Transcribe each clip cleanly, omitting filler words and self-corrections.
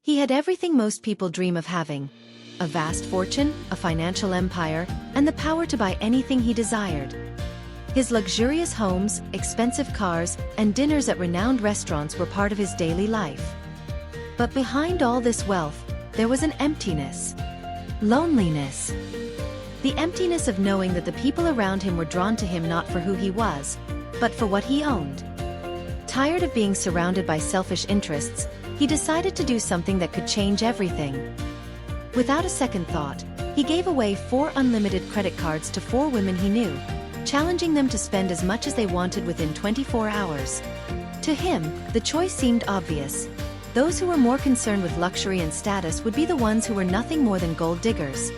He had everything most people dream of having: a vast fortune, a financial empire, and the power to buy anything he desired. His luxurious homes, expensive cars, and dinners at renowned restaurants were part of his daily life. But behind all this wealth, there was an emptiness. Loneliness. The emptiness of knowing that the people around him were drawn to him not for who he was, but for what he owned. Tired of being surrounded by selfish interests, he decided to do something that could change everything. Without a second thought, he gave away 4 unlimited credit cards to 4 women he knew, challenging them to spend as much as they wanted within 24 hours. To him, the choice seemed obvious. Those who were more concerned with luxury and status would be the ones who were nothing more than gold diggers.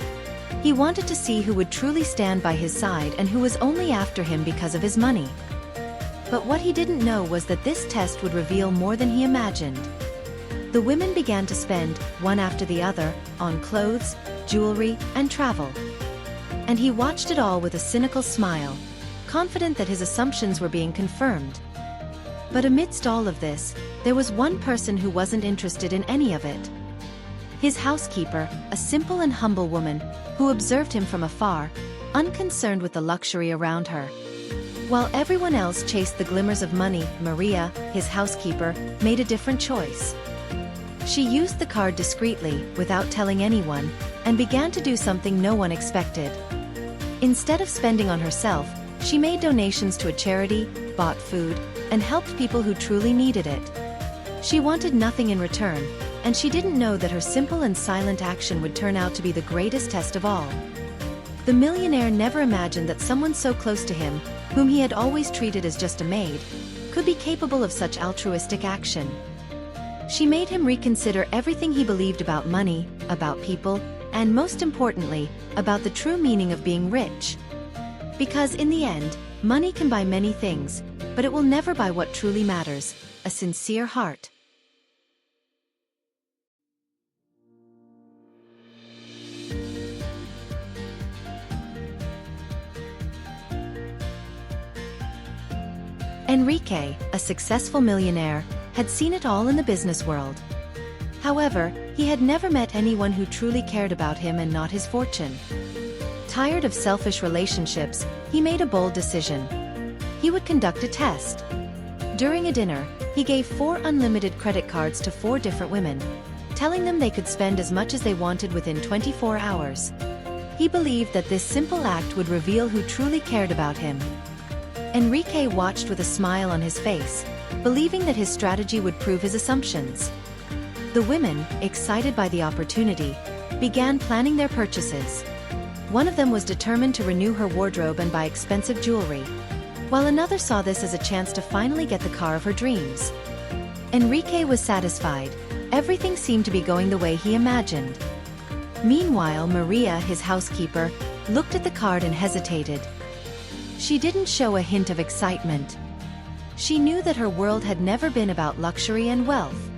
He wanted to see who would truly stand by his side and who was only after him because of his money. But what he didn't know was that this test would reveal more than he imagined. The women began to spend, one after the other, on clothes, jewelry, and travel. And he watched it all with a cynical smile, confident that his assumptions were being confirmed. But amidst all of this, there was one person who wasn't interested in any of it. His housekeeper, a simple and humble woman, who observed him from afar, unconcerned with the luxury around her. While everyone else chased the glimmers of money, Maria, his housekeeper, made a different choice. She used the card discreetly, without telling anyone, and began to do something no one expected. Instead of spending on herself, she made donations to a charity, bought food, and helped people who truly needed it. She wanted nothing in return, and she didn't know that her simple and silent action would turn out to be the greatest test of all. The millionaire never imagined that someone so close to him, whom he had always treated as just a maid, could be capable of such altruistic action. She made him reconsider everything he believed about money, about people, and most importantly, about the true meaning of being rich. Because in the end, money can buy many things, but it will never buy what truly matters: a sincere heart. Enrique, a successful millionaire, had seen it all in the business world. However, he had never met anyone who truly cared about him and not his fortune. Tired of selfish relationships, he made a bold decision. He would conduct a test. During a dinner, he gave 4 unlimited credit cards to 4 different women, telling them they could spend as much as they wanted within 24 hours. He believed that this simple act would reveal who truly cared about him. Enrique watched with a smile on his face, believing that his strategy would prove his assumptions. The women, excited by the opportunity, began planning their purchases. One of them was determined to renew her wardrobe and buy expensive jewelry, while another saw this as a chance to finally get the car of her dreams. Enrique was satisfied. Everything seemed to be going the way he imagined. Meanwhile, Maria, his housekeeper, looked at the card and hesitated. She didn't show a hint of excitement. She knew that her world had never been about luxury and wealth.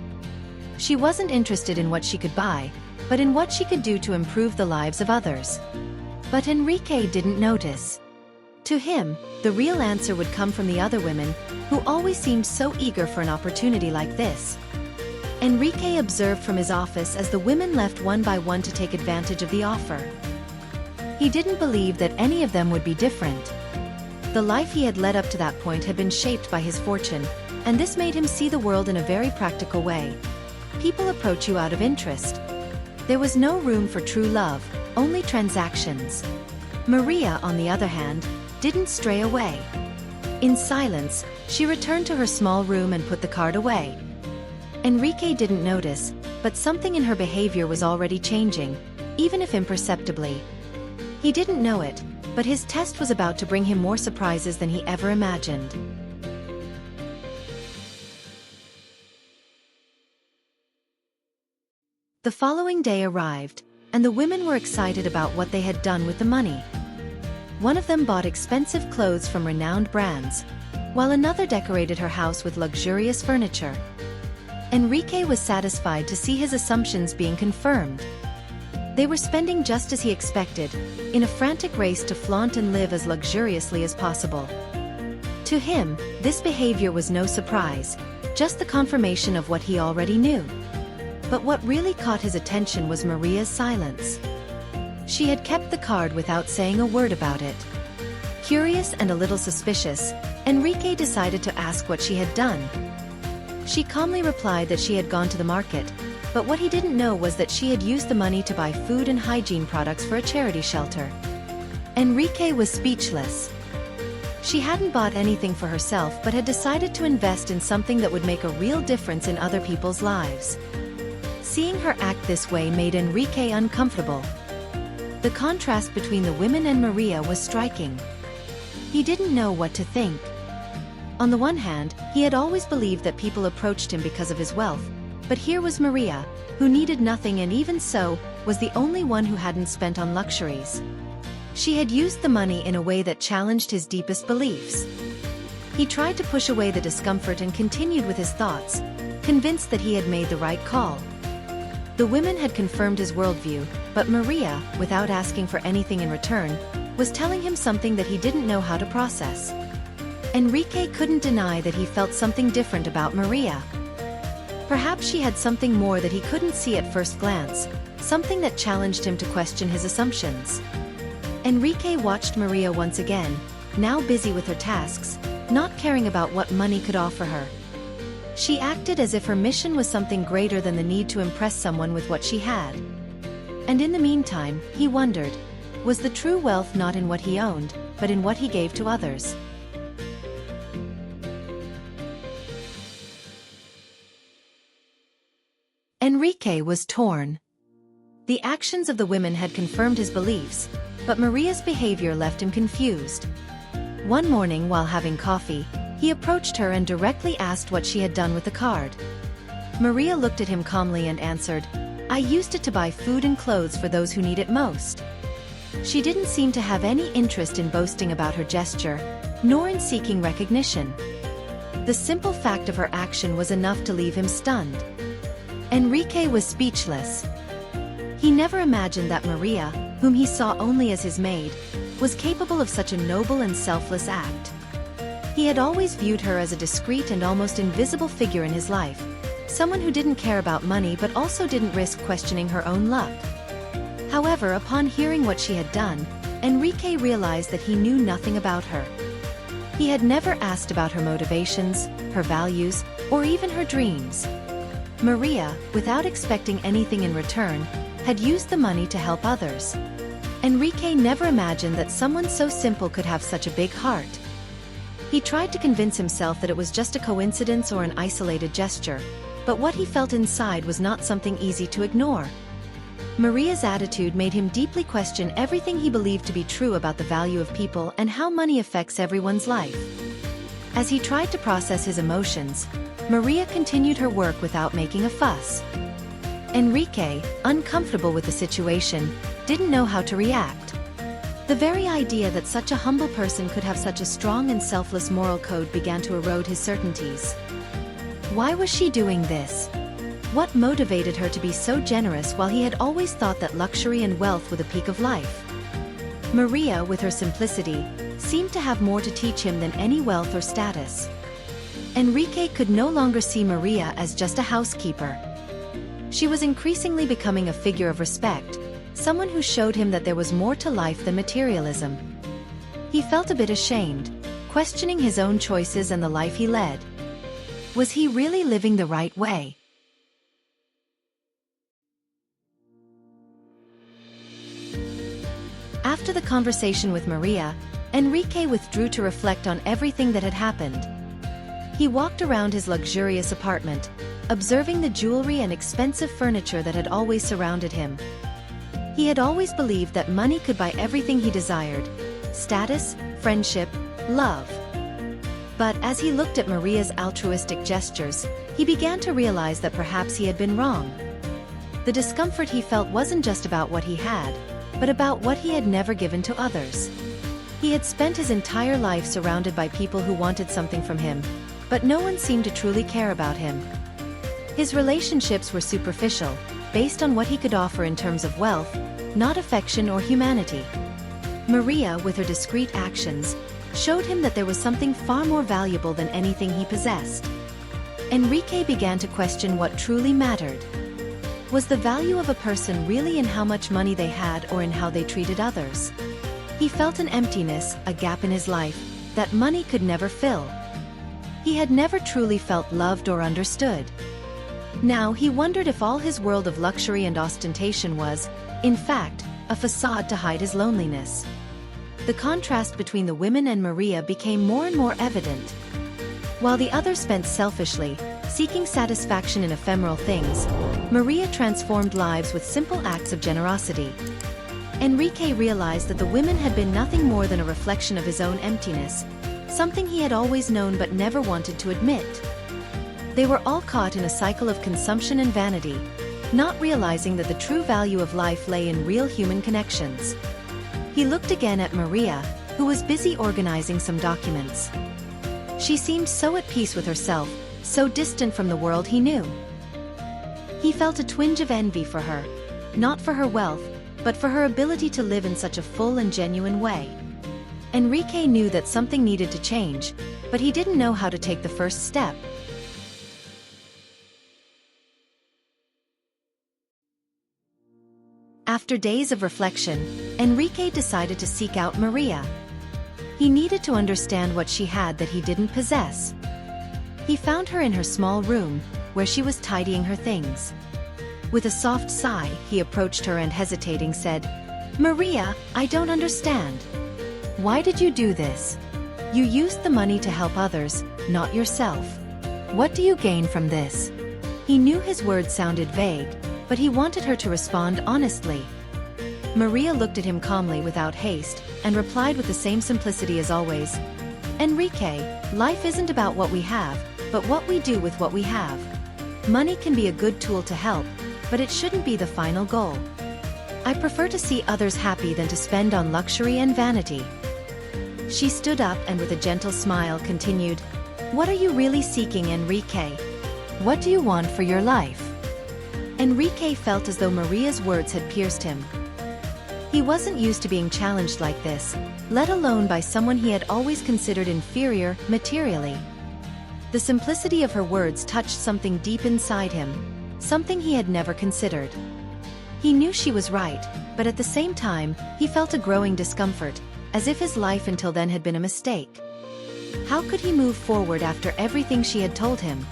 She wasn't interested in what she could buy, but in what she could do to improve the lives of others. But Enrique didn't notice. To him, the real answer would come from the other women, who always seemed so eager for an opportunity like this. Enrique observed from his office as the women left one by one to take advantage of the offer. He didn't believe that any of them would be different. The life he had led up to that point had been shaped by his fortune, and this made him see the world in a very practical way. People approach you out of interest. There was no room for true love, only transactions. Maria, on the other hand, didn't stray away. In silence, she returned to her small room and put the card away. Enrique didn't notice, but something in her behavior was already changing, even if imperceptibly. He didn't know it, but his test was about to bring him more surprises than he ever imagined. The following day arrived, and the women were excited about what they had done with the money. One of them bought expensive clothes from renowned brands, while another decorated her house with luxurious furniture. Enrique was satisfied to see his assumptions being confirmed. They were spending just as he expected, in a frantic race to flaunt and live as luxuriously as possible. To him, this behavior was no surprise, just the confirmation of what he already knew. But what really caught his attention was Maria's silence. She had kept the card without saying a word about it. Curious and a little suspicious, Enrique decided to ask what she had done. She calmly replied that she had gone to the market, but what he didn't know was that she had used the money to buy food and hygiene products for a charity shelter. Enrique was speechless. She hadn't bought anything for herself but had decided to invest in something that would make a real difference in other people's lives. Seeing her act this way made Enrique uncomfortable. The contrast between the women and Maria was striking. He didn't know what to think. On the one hand, he had always believed that people approached him because of his wealth, but here was Maria, who needed nothing and even so, was the only one who hadn't spent on luxuries. She had used the money in a way that challenged his deepest beliefs. He tried to push away the discomfort and continued with his thoughts, convinced that he had made the right call. The women had confirmed his worldview, but Maria, without asking for anything in return, was telling him something that he didn't know how to process. Enrique couldn't deny that he felt something different about Maria. Perhaps she had something more that he couldn't see at first glance, something that challenged him to question his assumptions. Enrique watched Maria once again, now busy with her tasks, not caring about what money could offer her. She acted as if her mission was something greater than the need to impress someone with what she had. And in the meantime, he wondered, was the true wealth not in what he owned, but in what he gave to others? Enrique was torn. The actions of the women had confirmed his beliefs, but Maria's behavior left him confused. One morning while having coffee, he approached her and directly asked what she had done with the card. Maria looked at him calmly and answered, "I used it to buy food and clothes for those who need it most." She didn't seem to have any interest in boasting about her gesture, nor in seeking recognition. The simple fact of her action was enough to leave him stunned. Enrique was speechless. He never imagined that Maria, whom he saw only as his maid, was capable of such a noble and selfless act. He had always viewed her as a discreet and almost invisible figure in his life, someone who didn't care about money but also didn't risk questioning her own luck. However, upon hearing what she had done, Enrique realized that he knew nothing about her. He had never asked about her motivations, her values, or even her dreams. Maria, without expecting anything in return, had used the money to help others. Enrique never imagined that someone so simple could have such a big heart. He tried to convince himself that it was just a coincidence or an isolated gesture, but what he felt inside was not something easy to ignore. Maria's attitude made him deeply question everything he believed to be true about the value of people and how money affects everyone's life. As he tried to process his emotions, Maria continued her work without making a fuss. Enrique, uncomfortable with the situation, didn't know how to react. The very idea that such a humble person could have such a strong and selfless moral code began to erode his certainties. Why was she doing this? What motivated her to be so generous while he had always thought that luxury and wealth were the peak of life? Maria, with her simplicity, seemed to have more to teach him than any wealth or status. Enrique could no longer see Maria as just a housekeeper. She was increasingly becoming a figure of respect, someone who showed him that there was more to life than materialism. He felt a bit ashamed, questioning his own choices and the life he led. Was he really living the right way? After the conversation with Maria, Enrique withdrew to reflect on everything that had happened. He walked around his luxurious apartment, observing the jewelry and expensive furniture that had always surrounded him. He had always believed that money could buy everything he desired: status, friendship, love. But as he looked at Maria's altruistic gestures, he began to realize that perhaps he had been wrong. The discomfort he felt wasn't just about what he had, but about what he had never given to others. He had spent his entire life surrounded by people who wanted something from him, but no one seemed to truly care about him. His relationships were superficial, based on what he could offer in terms of wealth, not affection or humanity. Maria, with her discreet actions, showed him that there was something far more valuable than anything he possessed. Enrique began to question what truly mattered. Was the value of a person really in how much money they had or in how they treated others? He felt an emptiness, a gap in his life, that money could never fill. He had never truly felt loved or understood. Now he wondered if all his world of luxury and ostentation was, in fact, a facade to hide his loneliness. The contrast between the women and Maria became more and more evident. While the others spent selfishly, seeking satisfaction in ephemeral things, Maria transformed lives with simple acts of generosity. Enrique realized that the women had been nothing more than a reflection of his own emptiness, something he had always known but never wanted to admit. They were all caught in a cycle of consumption and vanity, not realizing that the true value of life lay in real human connections. He looked again at Maria, who was busy organizing some documents. She seemed so at peace with herself, so distant from the world he knew. He felt a twinge of envy for her, not for her wealth, but for her ability to live in such a full and genuine way. Enrique knew that something needed to change, but he didn't know how to take the first step. After days of reflection, Enrique decided to seek out Maria. He needed to understand what she had that he didn't possess. He found her in her small room, where she was tidying her things. With a soft sigh, he approached her and hesitating said, "Maria, I don't understand. Why did you do this? You used the money to help others, not yourself. What do you gain from this?" He knew his words sounded vague, but he wanted her to respond honestly. Maria looked at him calmly without haste, and replied with the same simplicity as always, "Enrique, life isn't about what we have, but what we do with what we have. Money can be a good tool to help, but it shouldn't be the final goal. I prefer to see others happy than to spend on luxury and vanity." She stood up and with a gentle smile continued, "What are you really seeking, Enrique? What do you want for your life?" Enrique felt as though Maria's words had pierced him. He wasn't used to being challenged like this, let alone by someone he had always considered inferior, materially. The simplicity of her words touched something deep inside him, something he had never considered. He knew she was right, but at the same time, he felt a growing discomfort, as if his life until then had been a mistake. How could he move forward after everything she had told him?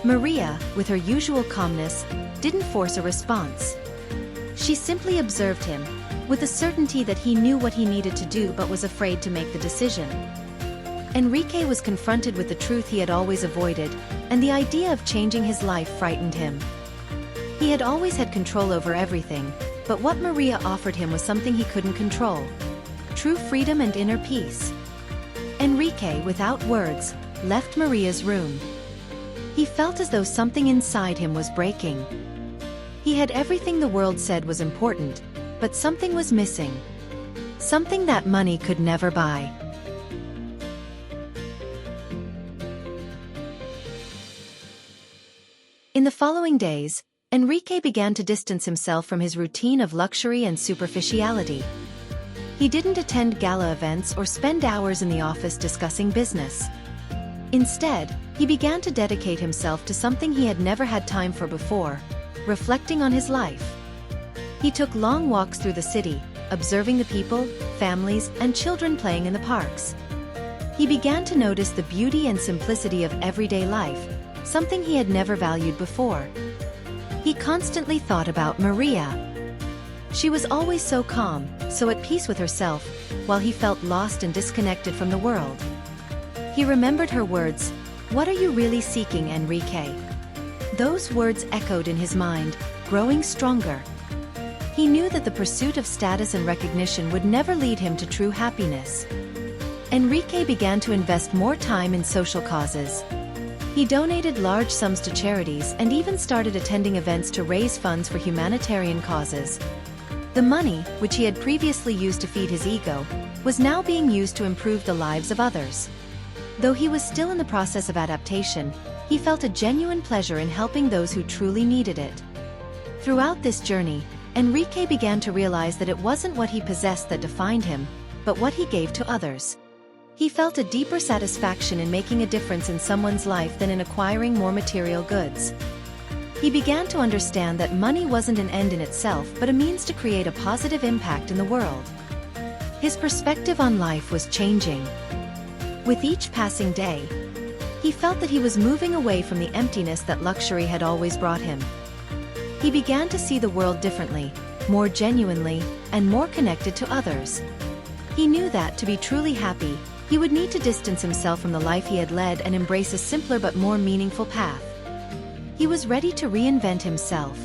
Maria, with her usual calmness, didn't force a response. She simply observed him, with the certainty that he knew what he needed to do but was afraid to make the decision. Enrique was confronted with the truth he had always avoided, and the idea of changing his life frightened him. He had always had control over everything, but what Maria offered him was something he couldn't control: true freedom and inner peace. Enrique, without words, left Maria's room. He felt as though something inside him was breaking. He had everything the world said was important, but something was missing. Something that money could never buy. In the following days, Enrique began to distance himself from his routine of luxury and superficiality. He didn't attend gala events or spend hours in the office discussing business. Instead, he began to dedicate himself to something he had never had time for before: reflecting on his life. He took long walks through the city, observing the people, families, and children playing in the parks. He began to notice the beauty and simplicity of everyday life, something he had never valued before. He constantly thought about Maria. She was always so calm, so at peace with herself, while he felt lost and disconnected from the world. He remembered her words, "What are you really seeking, Enrique?" Those words echoed in his mind, growing stronger. He knew that the pursuit of status and recognition would never lead him to true happiness. Enrique began to invest more time in social causes. He donated large sums to charities and even started attending events to raise funds for humanitarian causes. The money, which he had previously used to feed his ego, was now being used to improve the lives of others. Though he was still in the process of adaptation, he felt a genuine pleasure in helping those who truly needed it. Throughout this journey, Enrique began to realize that it wasn't what he possessed that defined him, but what he gave to others. He felt a deeper satisfaction in making a difference in someone's life than in acquiring more material goods. He began to understand that money wasn't an end in itself but a means to create a positive impact in the world. His perspective on life was changing. With each passing day, he felt that he was moving away from the emptiness that luxury had always brought him. He began to see the world differently, more genuinely, and more connected to others. He knew that, to be truly happy, he would need to distance himself from the life he had led and embrace a simpler but more meaningful path. He was ready to reinvent himself.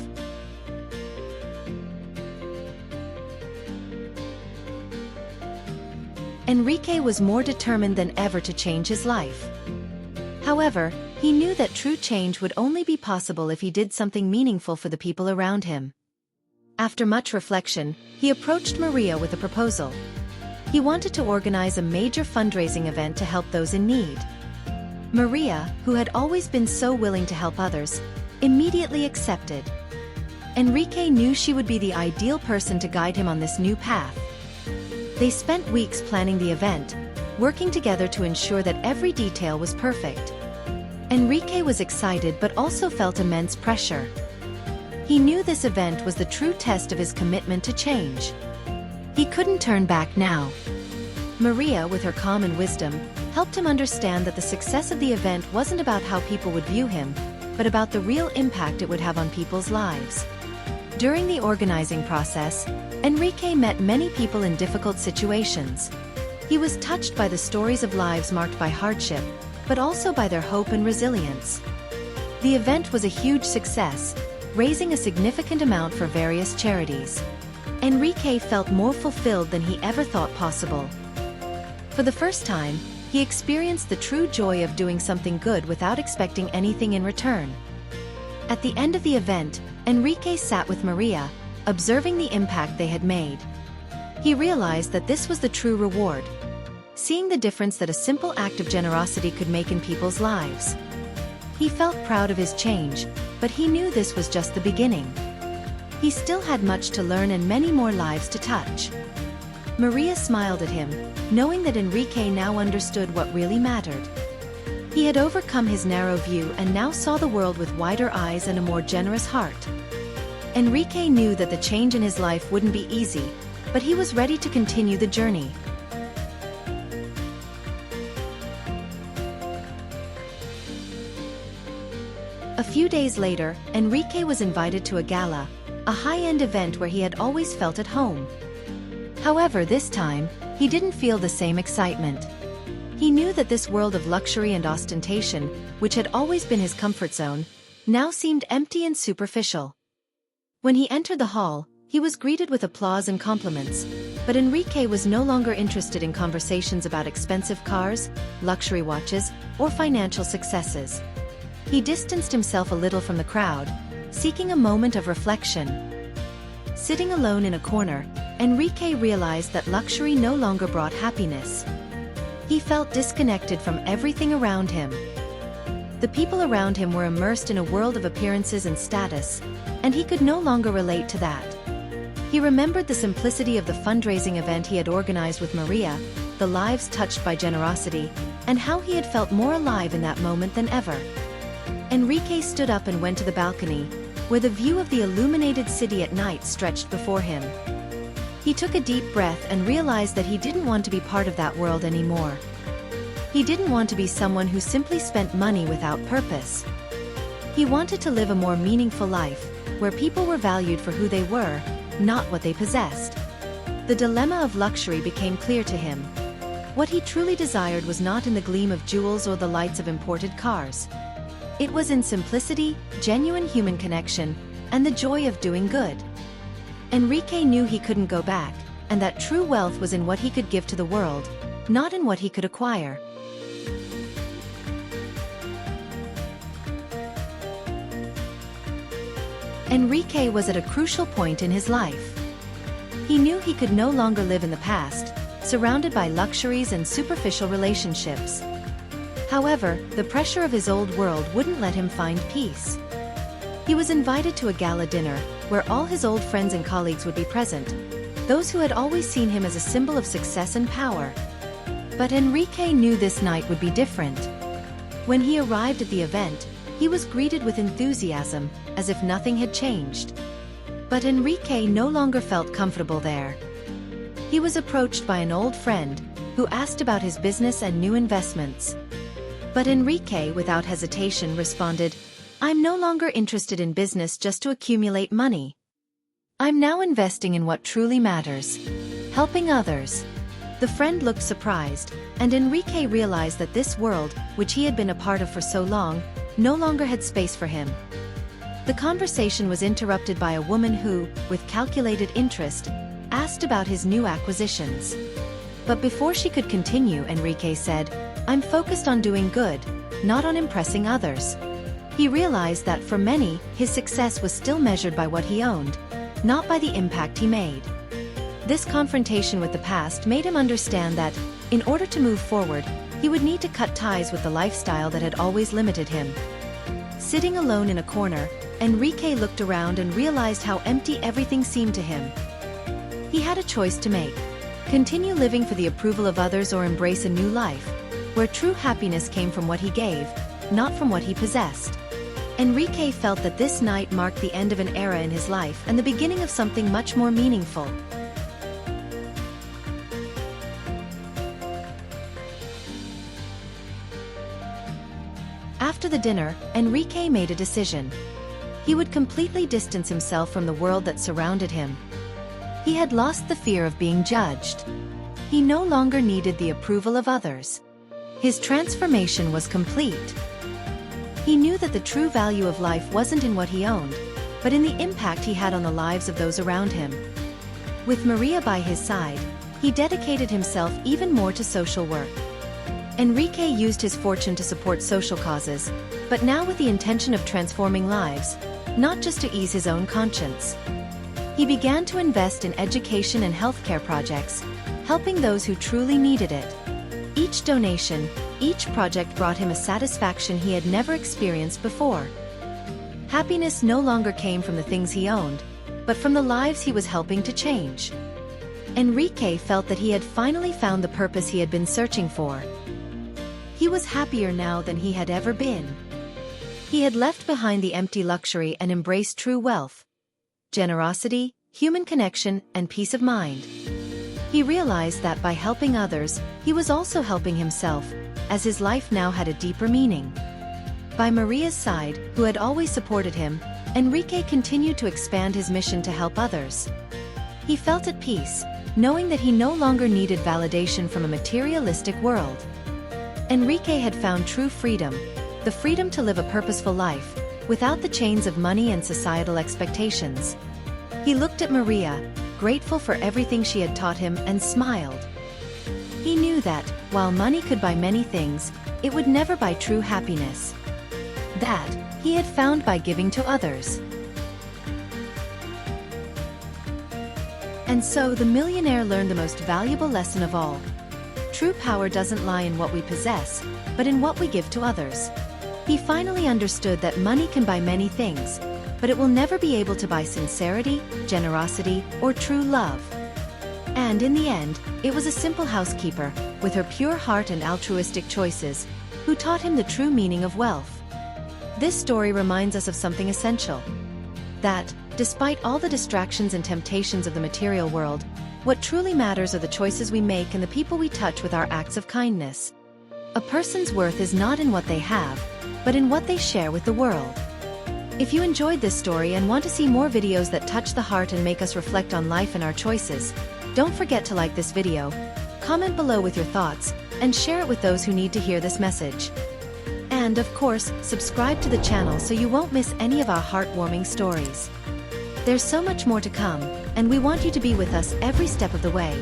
Enrique was more determined than ever to change his life. However, he knew that true change would only be possible if he did something meaningful for the people around him. After much reflection, he approached Maria with a proposal. He wanted to organize a major fundraising event to help those in need. Maria, who had always been so willing to help others, immediately accepted. Enrique knew she would be the ideal person to guide him on this new path. They spent weeks planning the event, working together to ensure that every detail was perfect. Enrique was excited but also felt immense pressure. He knew this event was the true test of his commitment to change. He couldn't turn back now. Maria, with her calm and wisdom, helped him understand that the success of the event wasn't about how people would view him, but about the real impact it would have on people's lives. During the organizing process, Enrique met many people in difficult situations. He was touched by the stories of lives marked by hardship, but also by their hope and resilience. The event was a huge success, raising a significant amount for various charities. Enrique felt more fulfilled than he ever thought possible. For the first time, he experienced the true joy of doing something good without expecting anything in return. At the end of the event, Enrique sat with Maria, observing the impact they had made. He realized that this was the true reward, seeing the difference that a simple act of generosity could make in people's lives. He felt proud of his change, but he knew this was just the beginning. He still had much to learn and many more lives to touch. Maria smiled at him, knowing that Enrique now understood what really mattered. He had overcome his narrow view and now saw the world with wider eyes and a more generous heart. Enrique knew that the change in his life wouldn't be easy, but he was ready to continue the journey. A few days later, Enrique was invited to a gala, a high-end event where he had always felt at home. However, this time, he didn't feel the same excitement. He knew that this world of luxury and ostentation, which had always been his comfort zone, now seemed empty and superficial. When he entered the hall, he was greeted with applause and compliments, but Enrique was no longer interested in conversations about expensive cars, luxury watches, or financial successes. He distanced himself a little from the crowd, seeking a moment of reflection. Sitting alone in a corner, Enrique realized that luxury no longer brought happiness. He felt disconnected from everything around him. The people around him were immersed in a world of appearances and status, and he could no longer relate to that. He remembered the simplicity of the fundraising event he had organized with Maria, the lives touched by generosity, and how he had felt more alive in that moment than ever. Enrique stood up and went to the balcony, where the view of the illuminated city at night stretched before him. He took a deep breath and realized that he didn't want to be part of that world anymore. He didn't want to be someone who simply spent money without purpose. He wanted to live a more meaningful life, where people were valued for who they were, not what they possessed. The dilemma of luxury became clear to him. What he truly desired was not in the gleam of jewels or the lights of imported cars. It was in simplicity, genuine human connection, and the joy of doing good. Enrique knew he couldn't go back, and that true wealth was in what he could give to the world, not in what he could acquire. Enrique was at a crucial point in his life. He knew he could no longer live in the past, surrounded by luxuries and superficial relationships. However, the pressure of his old world wouldn't let him find peace. He was invited to a gala dinner, where all his old friends and colleagues would be present, those who had always seen him as a symbol of success and power. But Enrique knew this night would be different. When he arrived at the event, He was greeted with enthusiasm, as if nothing had changed. But Enrique no longer felt comfortable there. He was approached by an old friend, who asked about his business and new investments. But Enrique, without hesitation, responded, "I'm no longer interested in business just to accumulate money. I'm now investing in what truly matters: helping others." The friend looked surprised, and Enrique realized that this world, which he had been a part of for so long, no longer had space for him. The conversation was interrupted by a woman who, with calculated interest, asked about his new acquisitions. But before she could continue, Enrique said, "I'm focused on doing good, not on impressing others." He realized that for many, his success was still measured by what he owned, not by the impact he made. This confrontation with the past made him understand that, in order to move forward, he would need to cut ties with the lifestyle that had always limited him. Sitting alone in a corner, Enrique looked around and realized how empty everything seemed to him. He had a choice to make: continue living for the approval of others or embrace a new life, where true happiness came from what he gave, not from what he possessed. Enrique felt that this night marked the end of an era in his life and the beginning of something much more meaningful. After the dinner, Enrique made a decision. He would completely distance himself from the world that surrounded him. He had lost the fear of being judged. He no longer needed the approval of others. His transformation was complete. He knew that the true value of life wasn't in what he owned, but in the impact he had on the lives of those around him. With Maria by his side, he dedicated himself even more to social work. Enrique used his fortune to support social causes, but now with the intention of transforming lives, not just to ease his own conscience. He began to invest in education and healthcare projects, helping those who truly needed it. Each donation, each project brought him a satisfaction he had never experienced before. Happiness no longer came from the things he owned, but from the lives he was helping to change. Enrique felt that he had finally found the purpose he had been searching for. He was happier now than he had ever been. He had left behind the empty luxury and embraced true wealth: generosity, human connection, and peace of mind. He realized that by helping others, he was also helping himself, as his life now had a deeper meaning. By Maria's side, who had always supported him, Enrique continued to expand his mission to help others. He felt at peace, knowing that he no longer needed validation from a materialistic world. Enrique had found true freedom, the freedom to live a purposeful life, without the chains of money and societal expectations. He looked at Maria, grateful for everything she had taught him, and smiled. He knew that, while money could buy many things, it would never buy true happiness. That, he had found by giving to others. And so the millionaire learned the most valuable lesson of all. True power doesn't lie in what we possess, but in what we give to others. He finally understood that money can buy many things, but it will never be able to buy sincerity, generosity, or true love. And in the end, it was a simple housekeeper, with her pure heart and altruistic choices, who taught him the true meaning of wealth. This story reminds us of something essential: that, despite all the distractions and temptations of the material world, what truly matters are the choices we make and the people we touch with our acts of kindness. A person's worth is not in what they have, but in what they share with the world. If you enjoyed this story and want to see more videos that touch the heart and make us reflect on life and our choices, don't forget to like this video, comment below with your thoughts, and share it with those who need to hear this message. And of course, subscribe to the channel so you won't miss any of our heartwarming stories. There's so much more to come, and we want you to be with us every step of the way,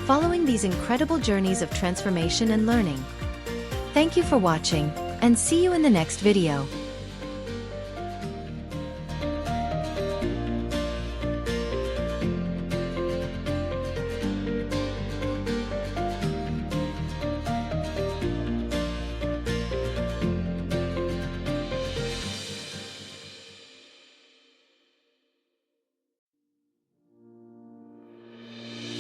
following these incredible journeys of transformation and learning. Thank you for watching, and see you in the next video.